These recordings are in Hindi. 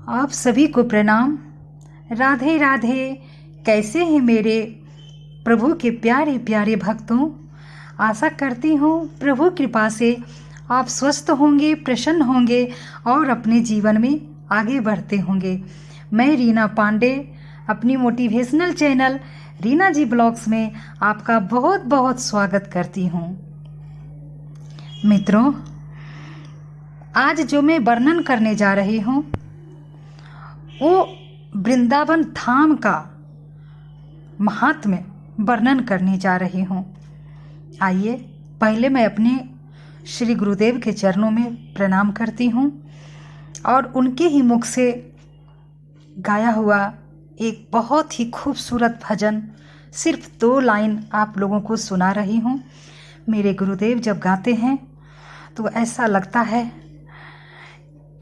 आप सभी को प्रणाम। राधे राधे। कैसे हैं मेरे प्रभु के प्यारे प्यारे भक्तों। आशा करती हूँ प्रभु कृपा से आप स्वस्थ होंगे, प्रसन्न होंगे और अपने जीवन में आगे बढ़ते होंगे। मैं रीना पांडे अपनी मोटिवेशनल चैनल रीना जी ब्लॉग्स में आपका बहुत बहुत स्वागत करती हूँ। मित्रों, आज जो मैं वर्णन करने जा रही हूँ वो वृंदावन धाम का महात्म्य वर्णन करने जा रही हूँ। आइए पहले मैं अपने श्री गुरुदेव के चरणों में प्रणाम करती हूँ और उनके ही मुख से गाया हुआ एक बहुत ही खूबसूरत भजन सिर्फ 2 लाइन आप लोगों को सुना रही हूँ। मेरे गुरुदेव जब गाते हैं तो ऐसा लगता है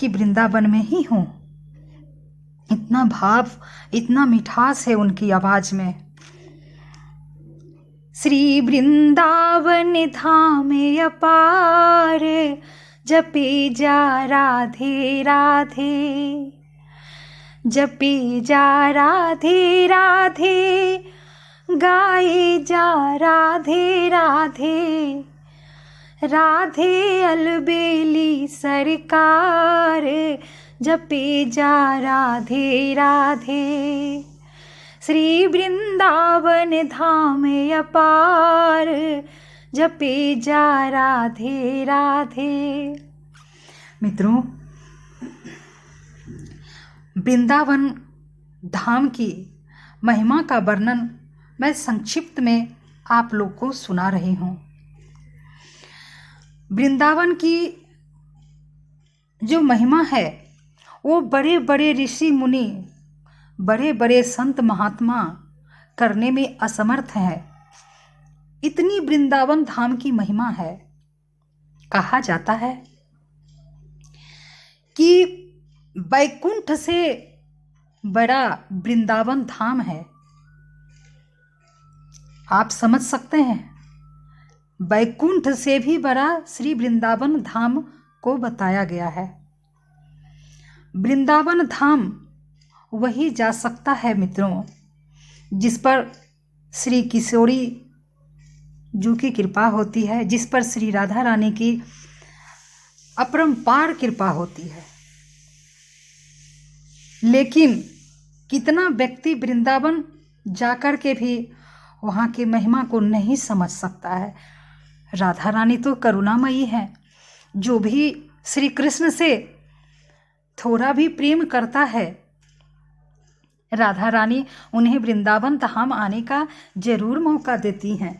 कि वृंदावन में ही हूँ। इतना भाव, इतना मिठास है उनकी आवाज में। श्री वृंदावन धाम अपार, जपे जा राधे राधे, जपे जा राधे राधे, गाए जा राधे राधे, राधे अलबेली सरकार, जपे जा राधे राधे। श्री वृंदावन धाम अपार, जपे जा राधे राधे। मित्रों, वृंदावन धाम की महिमा का वर्णन मैं संक्षिप्त में आप लोग को सुना रही हूँ। वृंदावन की जो महिमा है वो बड़े बड़े ऋषि मुनि, बड़े बड़े संत महात्मा करने में असमर्थ हैं। इतनी वृंदावन धाम की महिमा है। कहा जाता है कि वैकुंठ से बड़ा वृंदावन धाम है। आप समझ सकते हैं, वैकुंठ से भी बड़ा श्री वृंदावन धाम को बताया गया है। वृंदावन धाम वही जा सकता है मित्रों जिस पर श्री किशोरी जी की कृपा होती है, जिस पर श्री राधा रानी की अपरंपार कृपा होती है। लेकिन कितना व्यक्ति वृंदावन जाकर के भी वहाँ की महिमा को नहीं समझ सकता है। राधा रानी तो करुणामयी है। जो भी श्री कृष्ण से थोड़ा भी प्रेम करता है, राधा रानी उन्हें वृंदावन धाम आने का जरूर मौका देती हैं।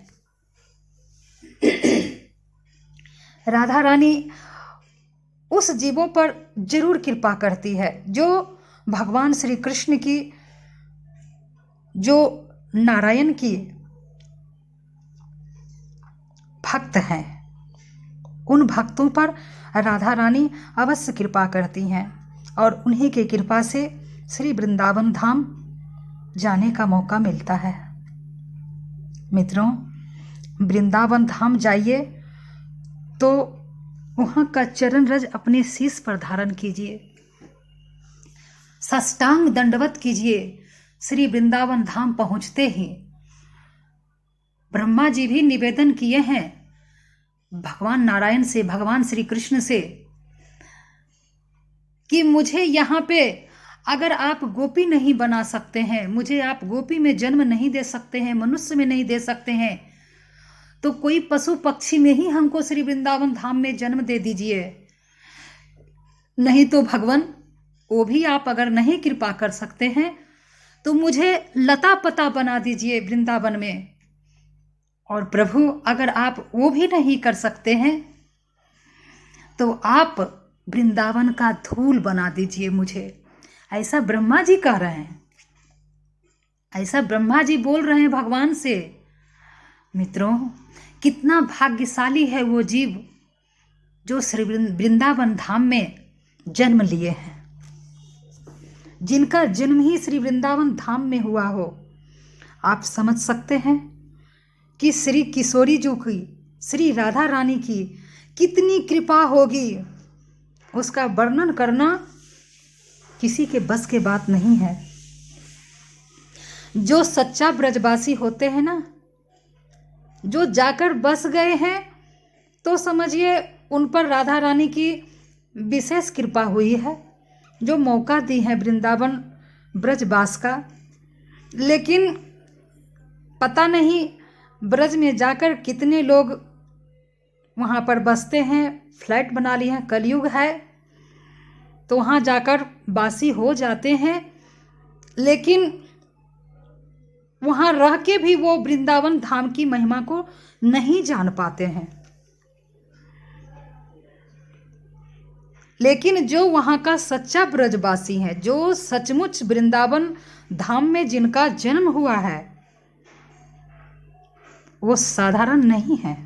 राधा रानी उस जीवों पर जरूर कृपा करती है जो भगवान श्री कृष्ण की, जो नारायण की भक्त हैं। उन भक्तों पर राधा रानी अवश्य कृपा करती हैं और उन्हीं की कृपा से श्री वृंदावन धाम जाने का मौका मिलता है। मित्रों, वृंदावन धाम जाइए तो वहाँ का चरण रज अपने शीश पर धारण कीजिए, साष्टांग दंडवत कीजिए। श्री वृंदावन धाम पहुँचते ही ब्रह्मा जी भी निवेदन किए हैं भगवान नारायण से, भगवान श्री कृष्ण से, कि मुझे यहाँ पे अगर आप गोपी नहीं बना सकते हैं, मुझे आप गोपी में जन्म नहीं दे सकते हैं, मनुष्य में नहीं दे सकते हैं, तो कोई पशु पक्षी में ही हमको श्री वृंदावन धाम में जन्म दे दीजिए। नहीं तो भगवान वो भी आप अगर नहीं कृपा कर सकते हैं तो मुझे लता पता बना दीजिए वृंदावन में। और प्रभु अगर आप वो भी नहीं कर सकते हैं तो आप वृंदावन का धूल बना दीजिए मुझे। ऐसा ब्रह्मा जी कह रहे हैं, ऐसा ब्रह्मा जी बोल रहे हैं भगवान से। मित्रों, कितना भाग्यशाली है वो जीव जो श्री वृंदावन धाम में जन्म लिए हैं, जिनका जन्म ही श्री वृंदावन धाम में हुआ हो। आप समझ सकते हैं कि श्री किशोरी जी की, श्री राधा रानी की कितनी कृपा होगी, उसका वर्णन करना किसी के बस के बात नहीं है। जो सच्चा ब्रजवासी होते हैं ना, जो जाकर बस गए हैं, तो समझिए उन पर राधा रानी की विशेष कृपा हुई है, जो मौका दी है वृंदावन ब्रजवास का। लेकिन पता नहीं ब्रज में जाकर कितने लोग वहाँ पर बसते हैं, फ्लैट बना लिए हैं, कलयुग है तो वहाँ जाकर वासी हो जाते हैं, लेकिन वहाँ रह के भी वो वृंदावन धाम की महिमा को नहीं जान पाते हैं। लेकिन जो वहाँ का सच्चा ब्रजवासी है, जो सचमुच वृंदावन धाम में जिनका जन्म हुआ है, वो साधारण नहीं है।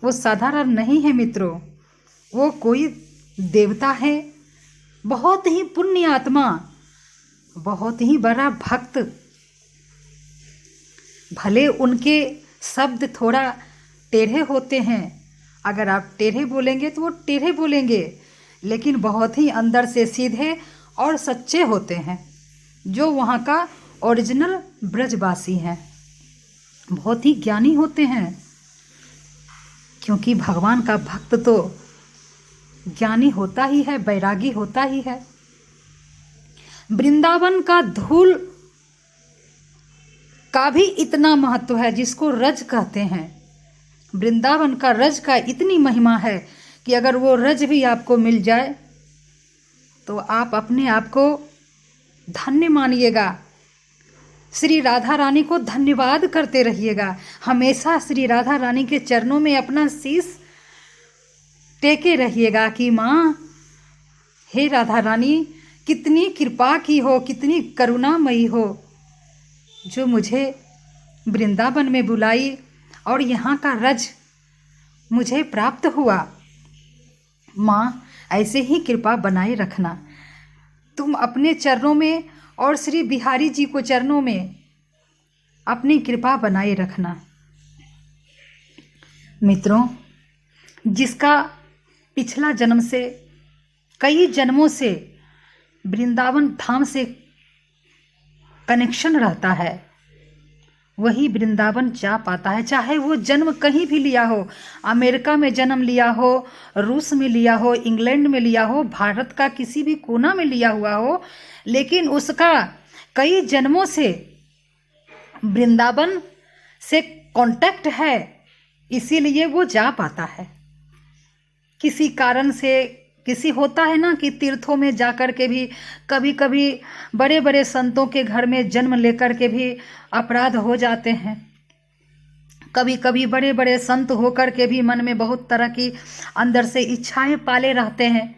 वो साधारण नहीं है मित्रों, वो कोई देवता है, बहुत ही पुण्य आत्मा, बहुत ही बड़ा भक्त। भले उनके शब्द थोड़ा टेढ़े होते हैं, अगर आप टेढ़े बोलेंगे तो वो टेढ़े बोलेंगे, लेकिन बहुत ही अंदर से सीधे और सच्चे होते हैं, जो वहाँ का ओरिजिनल ब्रजवासी हैं। बहुत ही ज्ञानी होते हैं, क्योंकि भगवान का भक्त तो ज्ञानी होता ही है, बैरागी होता ही है। वृंदावन का धूल का भी इतना महत्व है, जिसको रज कहते हैं। वृंदावन का रज का इतनी महिमा है कि अगर वो रज भी आपको मिल जाए तो आप अपने आप को धन्य मानिएगा, श्री राधा रानी को धन्यवाद करते रहिएगा। हमेशा श्री राधा रानी के चरणों में अपना शीश टेके रहिएगा कि माँ, हे राधा रानी, कितनी कृपा की हो, कितनी करुणामयी हो, जो मुझे वृंदावन में बुलाई और यहाँ का रज मुझे प्राप्त हुआ। माँ, ऐसे ही कृपा बनाए रखना। तुम अपने चरणों में और श्री बिहारी जी को चरणों में अपनी कृपा बनाए रखना। मित्रों, जिसका पिछला जन्म से, कई जन्मों से वृंदावन धाम से कनेक्शन रहता है, वही वृंदावन जा पाता है। चाहे वो जन्म कहीं भी लिया हो, अमेरिका में जन्म लिया हो, रूस में लिया हो, इंग्लैंड में लिया हो, भारत का किसी भी कोना में लिया हुआ हो, लेकिन उसका कई जन्मों से वृंदावन से कांटेक्ट है, इसीलिए वो जा पाता है। किसी कारण से, किसी होता है ना कि तीर्थों में जाकर के भी कभी कभी बड़े बड़े संतों के घर में जन्म लेकर के भी अपराध हो जाते हैं। कभी कभी बड़े बड़े संत होकर के भी मन में बहुत तरह की अंदर से इच्छाएं पाले रहते हैं,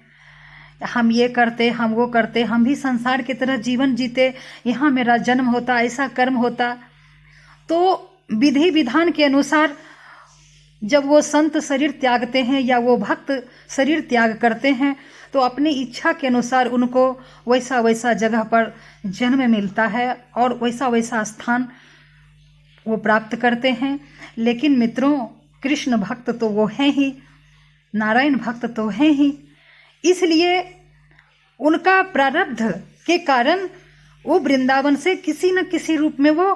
हम ये करते, हम वो करते, हम भी संसार की तरह जीवन जीते, यहाँ मेरा जन्म होता, ऐसा कर्म होता। तो विधि विधान के अनुसार जब वो संत शरीर त्यागते हैं या वो भक्त शरीर त्याग करते हैं, तो अपनी इच्छा के अनुसार उनको वैसा वैसा जगह पर जन्म मिलता है और वैसा वैसा स्थान वो प्राप्त करते हैं। लेकिन मित्रों, कृष्ण भक्त तो वो हैं ही, नारायण भक्त तो हैं ही, इसलिए उनका प्रारब्ध के कारण वो वृंदावन से किसी न किसी रूप में वो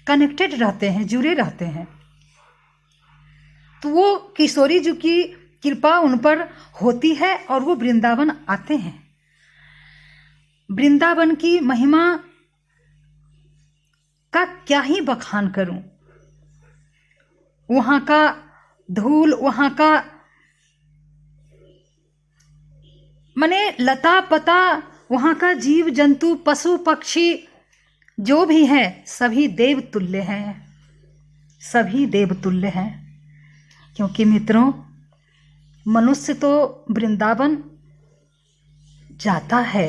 कनेक्टेड रहते हैं, जुड़े रहते हैं। तो वो किशोरी जी की कृपा उन पर होती है और वो वृंदावन आते हैं। वृंदावन की महिमा का क्या ही बखान करूं, वहाँ का धूल, वहाँ का मने लता पता, वहाँ का जीव जंतु, पशु पक्षी जो भी है, सभी देव तुल्य हैं, सभी देव तुल्य हैं। क्योंकि मित्रों, मनुष्य तो वृंदावन जाता है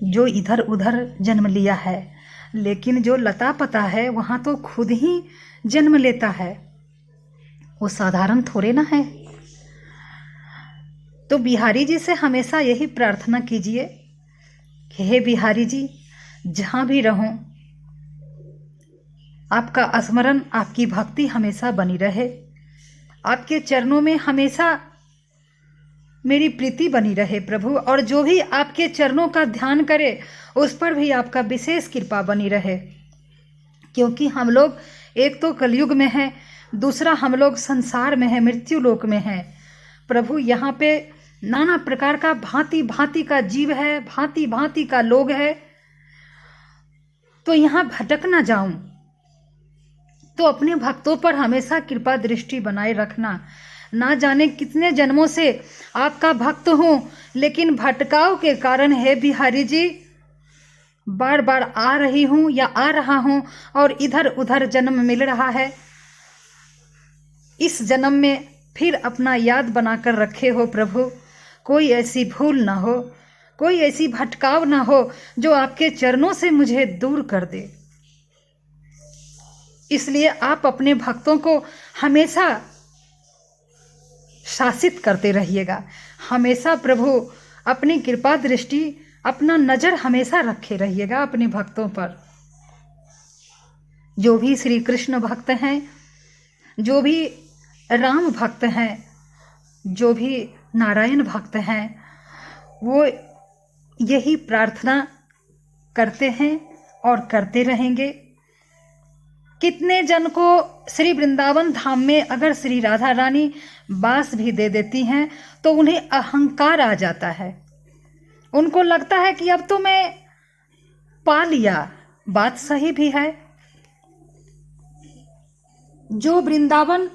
जो इधर उधर जन्म लिया है, लेकिन जो लता पता है वहाँ तो खुद ही जन्म लेता है, वो साधारण थोड़े ना है। तो बिहारी जी से हमेशा यही प्रार्थना कीजिए कि हे बिहारी जी, जहाँ भी रहूं, आपका स्मरण, आपकी भक्ति हमेशा बनी रहे, आपके चरणों में हमेशा मेरी प्रीति बनी रहे प्रभु, और जो भी आपके चरणों का ध्यान करे उस पर भी आपका विशेष कृपा बनी रहे। क्योंकि हम लोग एक तो कलयुग में हैं, दूसरा हम लोग संसार में हैं, मृत्यु लोक में हैं प्रभु। यहाँ पे नाना प्रकार का भांति भांति का जीव है, भांति भांति का लोग है, तो यहाँ भटक ना जाऊं। तो अपने भक्तों पर हमेशा कृपा दृष्टि बनाए रखना। ना जाने कितने जन्मों से आपका भक्त हूँ, लेकिन भटकाव के कारण है बिहारी जी, बार बार आ रही हूँ या आ रहा हूँ और इधर उधर जन्म मिल रहा है। इस जन्म में फिर अपना याद बनाकर रखे हो प्रभु। कोई ऐसी भूल ना हो, कोई ऐसी भटकाव ना हो जो आपके चरणों से मुझे दूर कर दे। इसलिए आप अपने भक्तों को हमेशा शासित करते रहिएगा। हमेशा प्रभु अपनी कृपा दृष्टि, अपना नजर हमेशा रखे रहिएगा अपने भक्तों पर। जो भी श्री कृष्ण भक्त हैं, जो भी राम भक्त हैं, जो भी नारायण भक्त हैं, वो यही प्रार्थना करते हैं और करते रहेंगे। कितने जन को श्री वृंदावन धाम में अगर श्री राधा रानी बास भी दे देती हैं तो उन्हें अहंकार आ जाता है। उनको लगता है कि अब तो मैं पा लिया। बात सही भी है। जो वृंदावन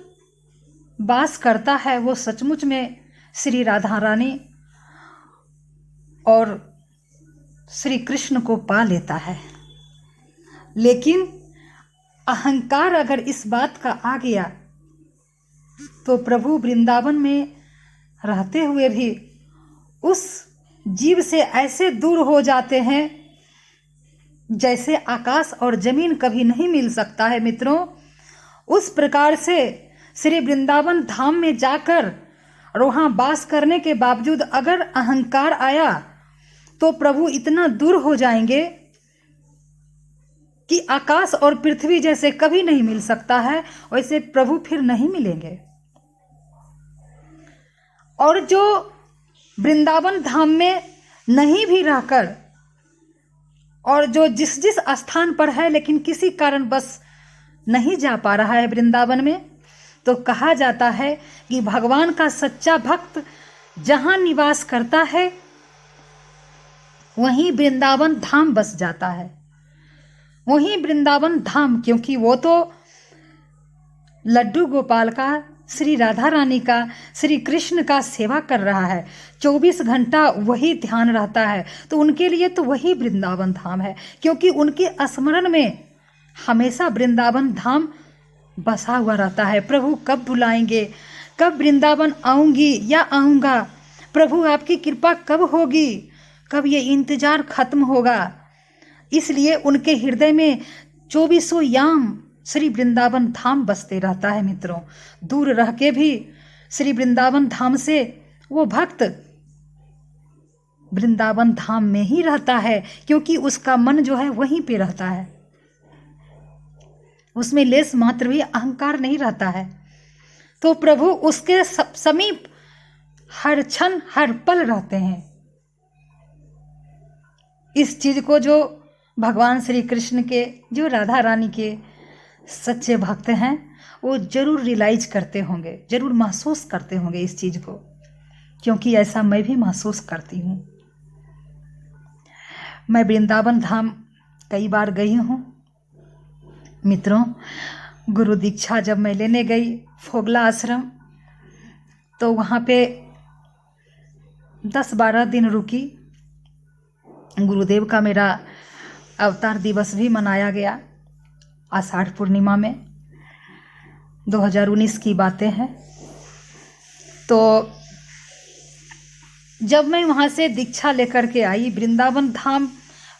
वास करता है वो सचमुच में श्री राधा रानी और श्री कृष्ण को पा लेता है। लेकिन अहंकार अगर इस बात का आ गया तो प्रभु वृंदावन में रहते हुए भी उस जीव से ऐसे दूर हो जाते हैं जैसे आकाश और जमीन कभी नहीं मिल सकता है मित्रों। उस प्रकार से श्री वृंदावन धाम में जाकर और वहाँ वास करने के बावजूद अगर अहंकार आया तो प्रभु इतना दूर हो जाएंगे कि आकाश और पृथ्वी जैसे कभी नहीं मिल सकता है, वैसे प्रभु फिर नहीं मिलेंगे। और जो वृंदावन धाम में नहीं भी रहकर और जो जिस जिस स्थान पर है लेकिन किसी कारण बस नहीं जा पा रहा है वृंदावन में, तो कहा जाता है कि भगवान का सच्चा भक्त जहाँ निवास करता है वहीं वृंदावन धाम बस जाता है। वहीं वृंदावन धाम, क्योंकि वो तो लड्डू गोपाल का, श्री राधा रानी का, श्री कृष्ण का सेवा कर रहा है। 24 घंटा वही ध्यान रहता है, तो उनके लिए तो वही वृंदावन धाम है, क्योंकि उनके स्मरण में हमेशा वृंदावन धाम बसा हुआ रहता है। प्रभु कब बुलाएंगे, कब वृंदावन आऊंगी या आऊँगा, प्रभु आपकी कृपा कब होगी, कब ये इंतजार खत्म होगा। इसलिए उनके हृदय में 24 याम श्री वृंदावन धाम बसते रहता है मित्रों। दूर रह के भी श्री वृंदावन धाम से वो भक्त वृंदावन धाम में ही रहता है, क्योंकि उसका मन जो है वहीं पे रहता है। उसमें लेस मात्र भी अहंकार नहीं रहता है। तो प्रभु उसके समीप हर क्षण हर पल रहते हैं। इस चीज को जो भगवान श्री कृष्ण के, जो राधा रानी के सच्चे भक्त हैं, वो जरूर रियलाइज करते होंगे, जरूर महसूस करते होंगे इस चीज को, क्योंकि ऐसा मैं भी महसूस करती हूँ। मैं वृंदावन धाम कई बार गई हूँ मित्रों। गुरु दीक्षा जब मैं लेने गई फोगला आश्रम, तो वहाँ पे 10-12 दिन रुकी। गुरुदेव का मेरा अवतार दिवस भी मनाया गया आषाढ़ पूर्णिमा में, 2019 की बातें हैं। तो जब मैं वहाँ से दीक्षा लेकर के आई वृंदावन धाम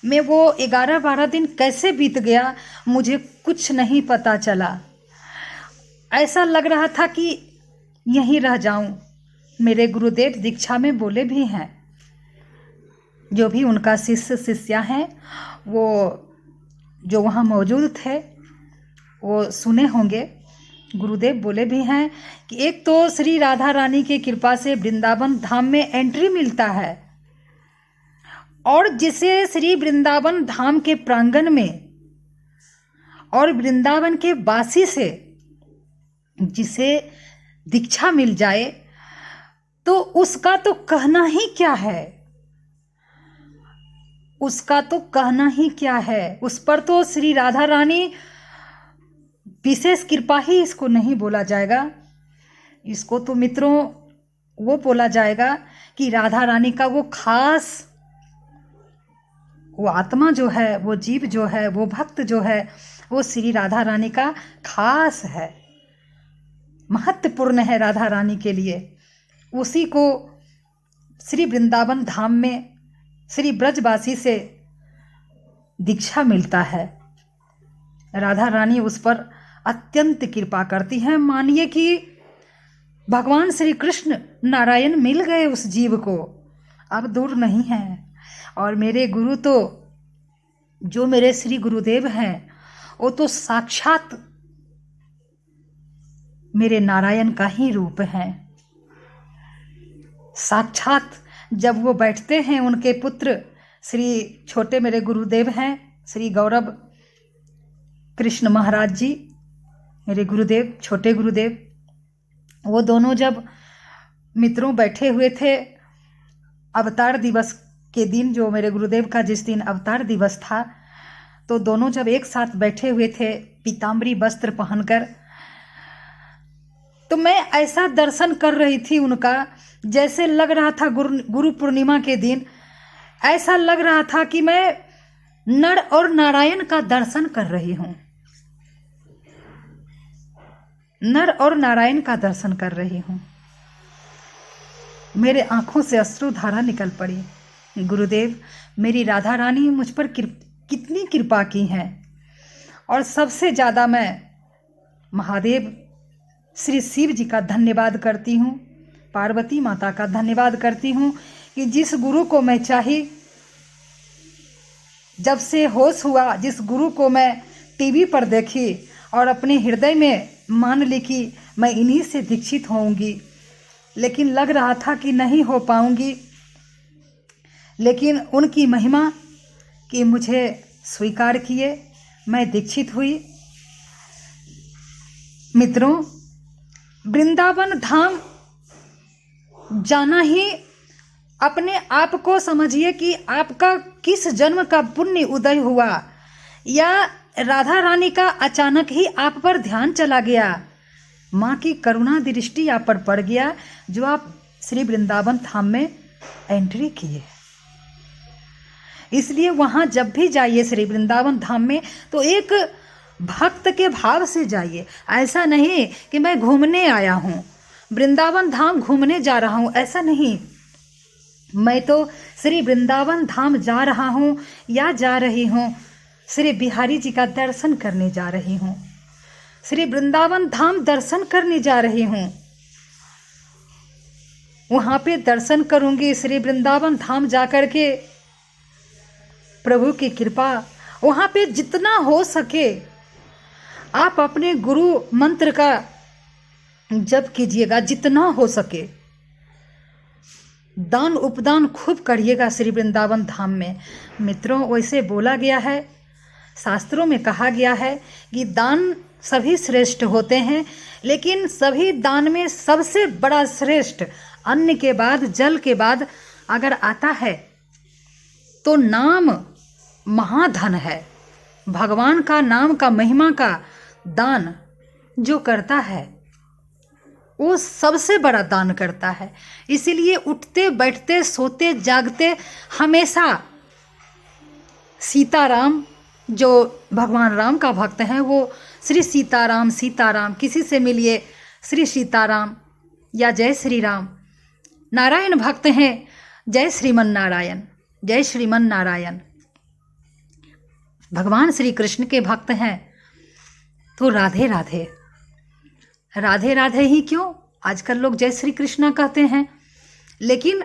में, वो 11-12 दिन कैसे बीत गया मुझे कुछ नहीं पता चला। ऐसा लग रहा था कि यहीं रह जाऊं। मेरे गुरुदेव दीक्षा में बोले भी हैं, जो भी उनका शिष्य शिष्या हैं वो जो वहाँ मौजूद थे वो सुने होंगे। गुरुदेव बोले भी हैं कि एक तो श्री राधा रानी की कृपा से वृंदावन धाम में एंट्री मिलता है, और जिसे श्री वृंदावन धाम के प्रांगण में और वृंदावन के वासी से जिसे दीक्षा मिल जाए तो उसका तो कहना ही क्या है, उसका तो कहना ही क्या है। उस पर तो श्री राधा रानी विशेष कृपा ही इसको नहीं बोला जाएगा, इसको तो मित्रों वो बोला जाएगा कि राधा रानी का वो खास, वो आत्मा जो है, वो जीव जो है, वो भक्त जो है, वो श्री राधा रानी का खास है, महत्वपूर्ण है राधा रानी के लिए। उसी को श्री वृंदावन धाम में श्री ब्रजवासी से दीक्षा मिलता है। राधा रानी उस पर अत्यंत कृपा करती हैं। मानिए कि भगवान श्री कृष्ण नारायण मिल गए उस जीव को, अब दूर नहीं हैं। और मेरे गुरु तो, जो मेरे श्री गुरुदेव हैं, वो तो साक्षात मेरे नारायण का ही रूप हैं। साक्षात जब वो बैठते हैं, उनके पुत्र श्री छोटे मेरे गुरुदेव हैं श्री गौरव कृष्ण महाराज जी, मेरे गुरुदेव, छोटे गुरुदेव, वो दोनों जब मित्रों बैठे हुए थे अवतार दिवस के दिन, जो मेरे गुरुदेव का जिस दिन अवतार दिवस था, तो दोनों जब एक साथ बैठे हुए थे पीताम्बरी वस्त्र पहनकर, तो मैं ऐसा दर्शन कर रही थी उनका, जैसे लग रहा था गुरु पूर्णिमा के दिन ऐसा लग रहा था कि मैं नर और नारायण का दर्शन कर रही हूँ, नर और नारायण का दर्शन कर रही हूँ। मेरे आंखों से अश्रुधारा निकल पड़ी। गुरुदेव, मेरी राधा रानी मुझ पर कितनी कृपा की हैं, और सबसे ज़्यादा मैं महादेव श्री शिव जी का धन्यवाद करती हूँ, पार्वती माता का धन्यवाद करती हूँ कि जिस गुरु को मैं चाही, जब से होश हुआ, जिस गुरु को मैं टीवी पर देखी और अपने हृदय में मान ली कि मैं इन्हीं से दीक्षित होऊंगी, लेकिन लग रहा था कि नहीं हो पाऊंगी, लेकिन उनकी महिमा कि मुझे स्वीकार किए, मैं दीक्षित हुई। मित्रों, वृंदावन धाम जाना ही अपने आप को समझिए कि आपका किस जन्म का पुण्य उदय हुआ, या राधा रानी का अचानक ही आप पर ध्यान चला गया, माँ की करुणा दृष्टि आप पर पड़ गया, जो आप श्री वृंदावन धाम में एंट्री किए। इसलिए वहाँ जब भी जाइए श्री वृंदावन धाम में, तो एक भक्त के भाव से जाइए। ऐसा नहीं कि मैं घूमने आया हूँ, वृंदावन धाम घूमने जा रहा हूँ, ऐसा नहीं। मैं तो श्री वृंदावन धाम जा रहा हूँ या जा रही हूँ, श्री बिहारी जी का दर्शन करने जा रही हूँ, श्री वृंदावन धाम दर्शन करने जा रही हूँ। वहाँ पे दर्शन करूँगी, श्री वृंदावन धाम जा कर के प्रभु की कृपा, वहाँ पे जितना हो सके आप अपने गुरु मंत्र का जप कीजिएगा, जितना हो सके दान उपदान खूब करिएगा श्री वृंदावन धाम में। मित्रों, वैसे बोला गया है, शास्त्रों में कहा गया है कि दान सभी श्रेष्ठ होते हैं, लेकिन सभी दान में सबसे बड़ा श्रेष्ठ अन्न के बाद, जल के बाद अगर आता है तो नाम महाधन है। भगवान का नाम का महिमा का दान जो करता है वो सबसे बड़ा दान करता है। इसीलिए उठते बैठते सोते जागते हमेशा सीताराम, जो भगवान राम का भक्त हैं, वो श्री सीताराम सीताराम, किसी से मिलिए श्री सीताराम या जय श्री राम। नारायण भक्त हैं, जय श्रीमन नारायण, जय श्रीमन नारायण। भगवान श्री कृष्ण के भक्त हैं तो राधे राधे, राधे राधे ही क्यों, आजकल लोग जय श्री कृष्णा कहते हैं। लेकिन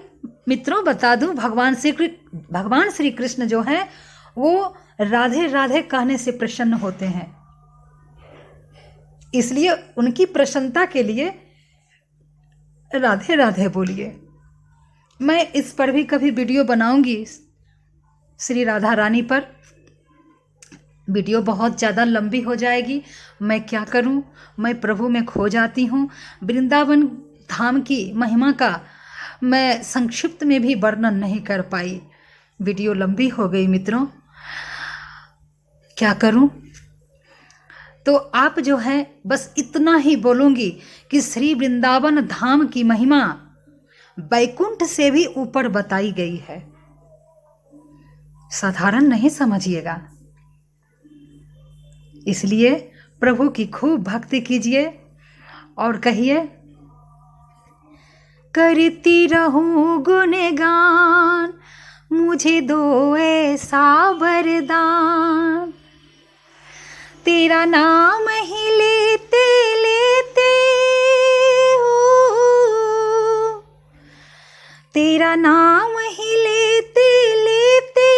मित्रों बता दूं, भगवान श्री कृष्ण जो हैं वो राधे राधे कहने से प्रसन्न होते हैं। इसलिए उनकी प्रसन्नता के लिए राधे राधे बोलिए। मैं इस पर भी कभी वीडियो बनाऊंगी, श्री राधा रानी पर। वीडियो बहुत ज़्यादा लंबी हो जाएगी, मैं क्या करूं, मैं प्रभु में खो जाती हूं। वृंदावन धाम की महिमा का मैं संक्षिप्त में भी वर्णन नहीं कर पाई, वीडियो लंबी हो गई मित्रों, क्या करूं। तो आप जो है बस इतना ही बोलूंगी कि श्री वृंदावन धाम की महिमा बैकुंठ से भी ऊपर बताई गई है, साधारण नहीं समझिएगा। इसलिए प्रभु की खूब भक्ति कीजिए और कहिए, करती रहूं गुणगान, मुझे दो ऐसा वरदान, तेरा नाम ही लेते लेते हो, तेरा नाम ही लेते लेते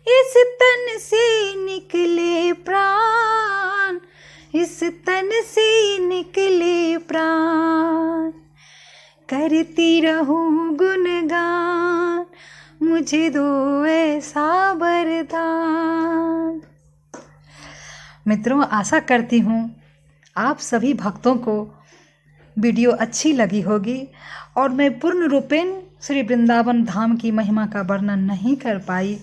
इस तन से निकले प्राण, इस तन से निकले प्राण, करती रहूं गुणगान, मुझे दो ऐसा वरदान। मित्रों, आशा करती हूँ आप सभी भक्तों को वीडियो अच्छी लगी होगी और मैं पूर्ण रूपेण श्री वृंदावन धाम की महिमा का वर्णन नहीं कर पाई,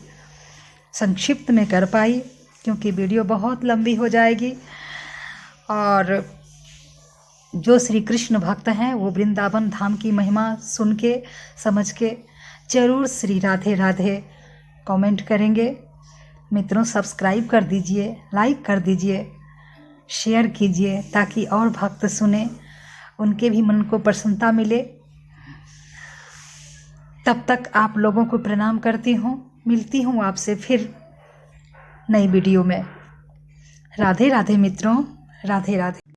संक्षिप्त में कर पाई, क्योंकि वीडियो बहुत लंबी हो जाएगी। और जो श्री कृष्ण भक्त हैं वो वृंदावन धाम की महिमा सुन के समझ के ज़रूर श्री राधे राधे कमेंट करेंगे। मित्रों, सब्सक्राइब कर दीजिए, लाइक कर दीजिए, शेयर कीजिए, ताकि और भक्त सुने, उनके भी मन को प्रसन्नता मिले। तब तक आप लोगों को प्रणाम करती हूँ, मिलती हूँ आपसे फिर नई वीडियो में। राधे राधे मित्रों, राधे राधे।